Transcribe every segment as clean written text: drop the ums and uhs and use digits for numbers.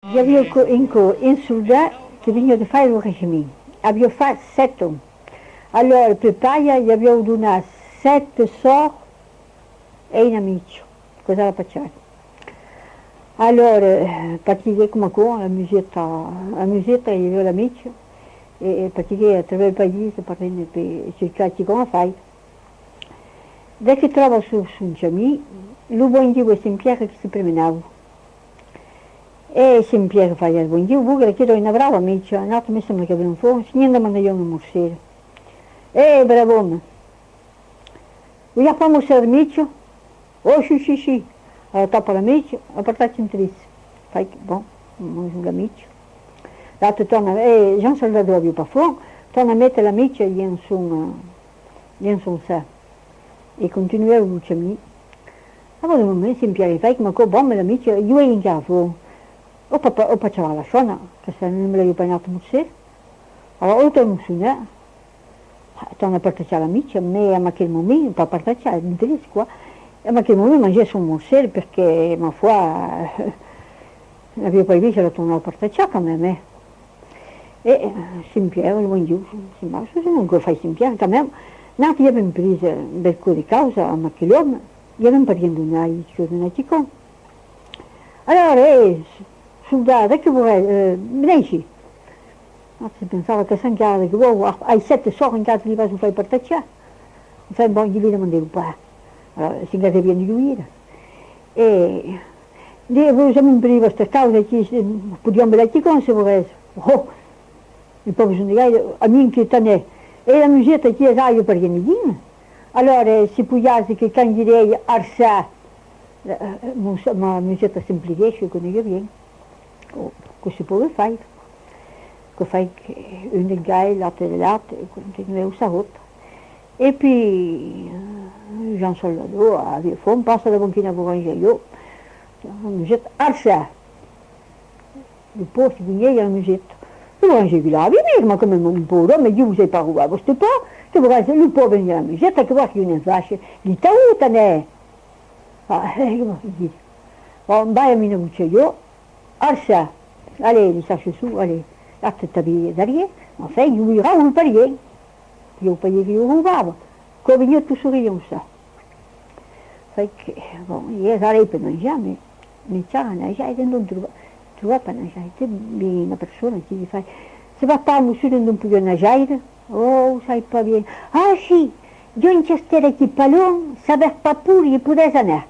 Hi havia un soldat que vinha de fora do regimento. Havia fet 7 anys. Allora per paia gli avevo donato 7 soldi e un amico. Cosa la facciamo? Allora, partire come con la musetta gli avevo l'amico e partire attraverso il paese per cercare come fai. Da che trovo su un cammino, lo buon Dio è sempre che si promenava. E sempre fai il buon Dio, vuole che ero una brava amica, un altro mi sembra che aveva un fuoco, niente manda io una morsera. Bravona, vogliamo fare morsare l'amico? Oh sì, allora toppa l'amico, a portarci un trizzo. Fai che, buon, l'amico. L'altro torna, Jean Salvador aveva pas fuoco, torna a mettere l'amico in son sé. E continuava a cammino. Allora un momento sempre fai come con buon l'amico, io in casa. O faceva la suona, che se non me l'avevo bagnato morsare. Allora o torno su me, torno a partecare l'amica, ma a quel momento, per partecare, in tedesco qua, e a quel momento mangiai son morsare perché, ma foi, l'avevo poi visto, l'ho tornato a partecare come me. E sempre, il buon Dio, ma non lo fai sempre, quand même, nato io avevo preso un bel cuore di causa, ma quell'uomo, io avevo parlato una chico. Allora, soldato, che vorrei, veneci. Ma si pensava che San Chiara, che hai 7 soldi in casa li vai a fare partecare. Fai un po' di vita mandare un po'. Allora, si ingaggia via di lui. E usiamo un periodo questa causa che possiamo vedere chi con se vorrei. Oh, il povero sono di gai, a me inquietane. E la musetta che è io per gli anni. Allora, si può dire che quando direi arsa, ma musetta semplice, quando io vengo. Che si può fare, che fai una gai, l'altra dell'altra, e continuavo a rotta. E poi Jean Salvador aveva fatto un passo da banchina per mangiare io, la musetta, arsa, il posto di miei la musetta. E mangiavi là, ma come un po', ma io non sai pas où, questo po', che vorrei se lui può venire la musetta, che vuoi che io ne faccia, gli tauta ne. Come dire, un baio mi ne vuce io, arsa, allez, les saches sous, allez, là, tu t'habilles derrière, enfin, il lui rend le palier. Io payais che io rubavo, come io tu sourions ça. Fait que, bon, io sarei per mangiare, mi c'era una gente, non trovavo per mangiare, una persona che gli fa, se va a mussu non può mangiare, oh, sai pas bien, ah sì, io in cestera qui palon, saber pas pure, io potessi andare,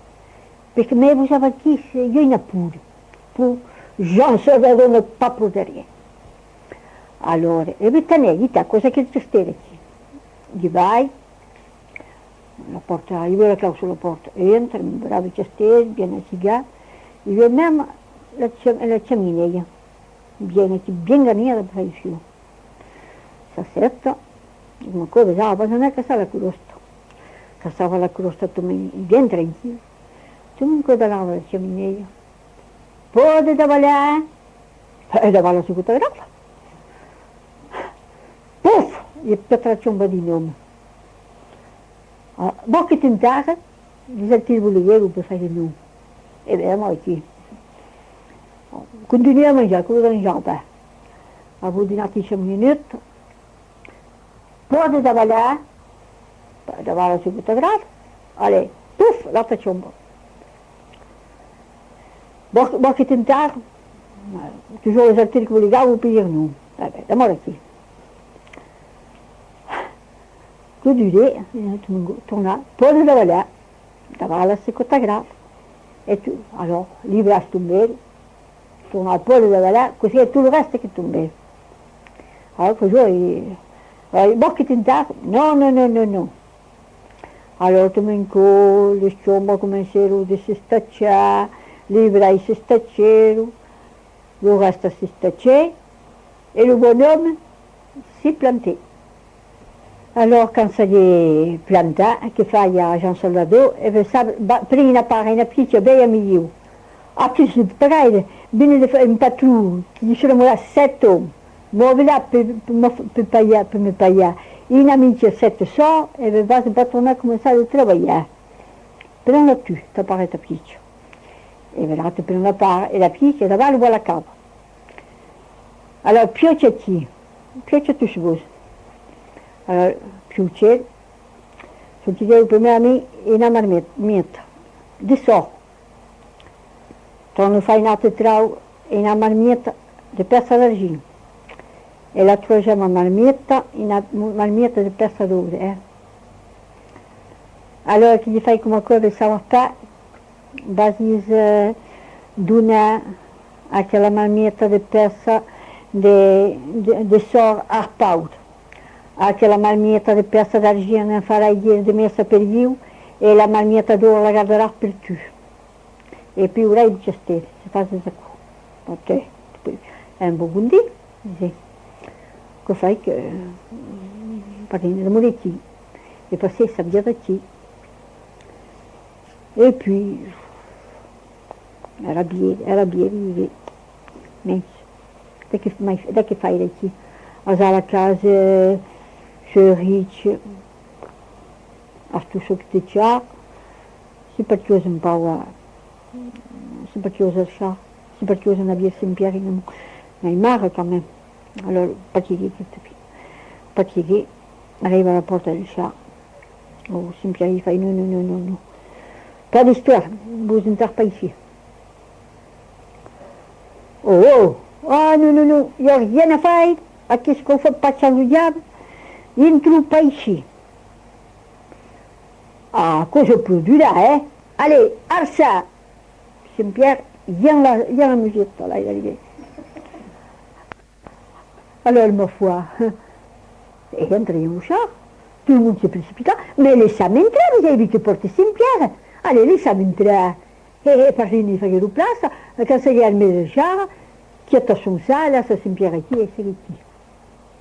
perché me vous savez qui, io in pure, Jean Salvador non pas pour rien. Allora, e mi tenere, cosa che tu stai qui? Gli vai, la porta, io la clausola sulla porta, entra, mi bravo cestere, viene a cigare, io même la ciamineia, viene ben garnita per il fiume. S'assetta, ma cosa sa, non è che sa la crosta, che stava la crosta ben tranquilla, tu mi guardava la ciamineia. Pode trabalhar, trabalha su fotografa. Puf, e petraccio un po' di nome. Boh che tentare, diserti il volevo per fare il nome. E beh, ma qui. Continuiamo a mangiare, quello che non c'è. Avevo dinato 10 minuti. Pode trabalhar su fotografa. Allez, puf, la faccio un po'. Boh che tentare, toujours les articles que vous les gars, vous payez nous. D'abord ici. Tout duré, torna, pode trabalhar, trabalha se fotografa. E tu, allora, libras tomber, torna, pode trabalhar, così è tutto il resto che tomber. Allora, così, boh che tentare, no. Allora, tu mi le sciombe cominciano a si stacciare, livrai si stacceru, lo resta si stacce e il bonhomme si planté. Allora, quand ça gli planta, che fai a Jean Salvador, e prima pare una piccola bella migliore. A più si prende, viene un patrù, che gli sono morati 7 uomini, muove là per me pagare. In amici 7 so, e va a tornare a cominciare a lavorare. Però non tu, ti pare piccola. E vedete per una parte, e la piccola, davanti vuole la cava. Alors, piace tutti vos. Alors, piucel, se ti devo per me a me una marmita, di so. Quando fai nata trau una marmita di pezza d'argino. E la troviamo una marmita di pezza d'oro, Allora, che gli fai come quello stava qua, basi d'una a quella marmita di pezza de sor arpaud. Aquela marmita de peça de argina farà dire de messa per io e la marmita d'oro la guarderà per tu. E più lei dice stare, si fa senza qua. Ok? È un buon dì, sì. Cosa fai che partendo da Moretti e passai sabia da qui. E poi era bien, menys. Da che fai da qui? Alla casa Șorici, asta șoc de cea, simpatiosa în baua, simpatiosa așa, simpatiosa în avia Saint-Pierre, mai mare quand même. Alors, partire, arriva alla porta del chat. Oh, Saint-Pierre, il fait non. Pas d'histoire, vous n'êtes pas ici. Oh, non, il n'y a rien à faire. À qu'est-ce qu'on fait pas de diable? Intro pas ici. Ah, cosa produit là, Allez, Arsa! Saint-Pierre, viens la musique, là, il est arrivé. Alors, ma foi, et entré au char, tout le monde se précipita, mais laissez-moi entrer, vous avez vu que porte Saint-Pierre. Allez, laissez-moi entrer. Et par une fois que place, quand ça y est, le char, qui a son ça, là, ça Saint-Pierre qui est, c'est qui.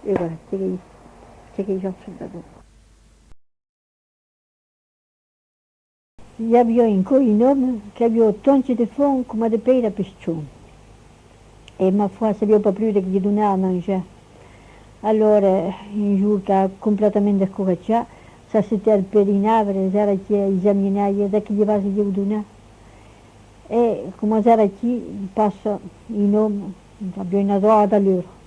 Et voilà, c'est che i sono stato. Gli abbiamo in cui nome che abbiamo tonci di fond come di pera pescione. E ma foi, se abbiamo pas plus che gli donava a mangiare. Allora, un giorno che ha completamente scoraggiato, ça c'était al perinavere, era che esaminava da che gli va si gli donava. E come era qui, passa in nome, abbiamo una droga da loro.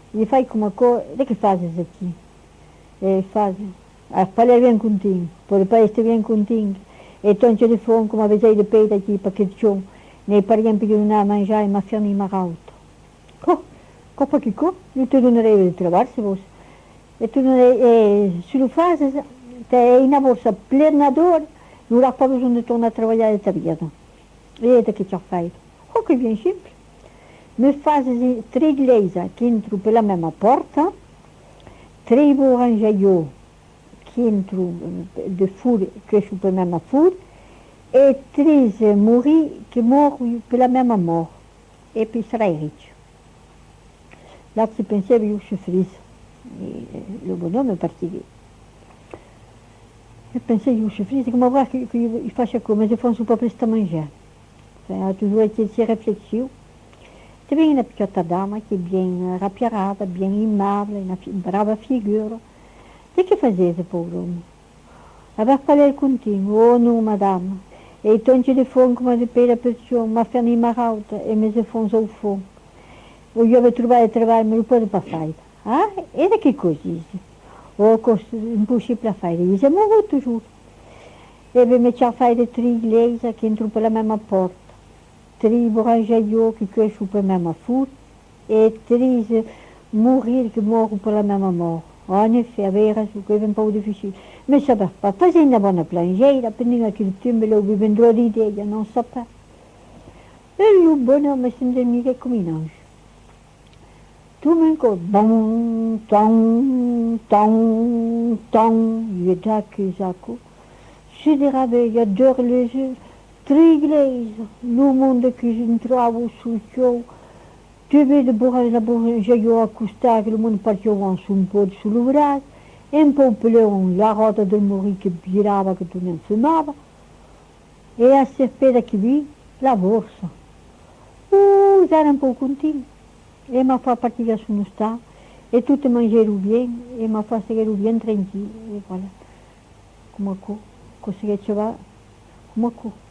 Gli fai come cosa, da che fai qui? E faz, a falar bem contigo, pode parecer bem contigo, e tonte de fome, como avisei de peito aqui, para que chão, nem pariem pedir nada a manjar, e uma ferma e uma alta. Para que co? Eu te donarei de trabalho, se você. Eu te donarei, se não fazes, tem na bolsa plena dor, não dá para onde tornar a trabalhar esta vida. E é daqui que eu faço. Que bem simples. Me fazes 3 leis que entram pela mesma porta, 3 orangeaux qui entrent de four, que je peux même four, et 3 mouris qui meurent pour la même mort. Et puis, ça riche. Là, tu pensais, je suis frise. Le bonhomme est parti. Je pensais, je suis frise, comment voir qu'il fasse quoi, mais je pense pas plus à manger. Ça a toujours été si réflexion. C'est bien une petite dame qui est bien rapirada, bien aimable, une brava figure. E che facete, povero? Aveva parlato contigo, oh no, madame. E i tonci di fuoco come di pera perciò, ma fanno in marauta e mi si fonso al fuoco. Io avevo trovato travaglio, ma lo posso pas fare. Ah, e da che cosa dici? Oh, cosa impossibile a fare. Dice, ma voi toujours. E mi metto a fare 3 inglesi che entrano per la mesma porta. 3 orangeaux qui crescent pour la même four et 3 mourir qui meurent pour la même mort. En effet, aveva ragione, è un po' difficile. Ma sapeva, facendo una buona plangera, prendendo che il tempo lo vendrò di idea, non sapeva. E il buon'uomo sembra mica come un angelo. Tu mi incontri, tong, io da chiusaco, si déravait, adore les yeux, 3 églises, le monde que je ne trouve sul cielo, tu vedi la bourgeoisie accostare, le monde partiva un po' sul braccio, un po' pelon, la roda del morì che girava, che tu non fumava, e a sapere che lì, la borsa. Era un po' continuo, e mi fa partire su uno sta, e tutto mangiare bien, e mi fa stare bien tranquillo, e voilà. Come co, così che ci va, come co.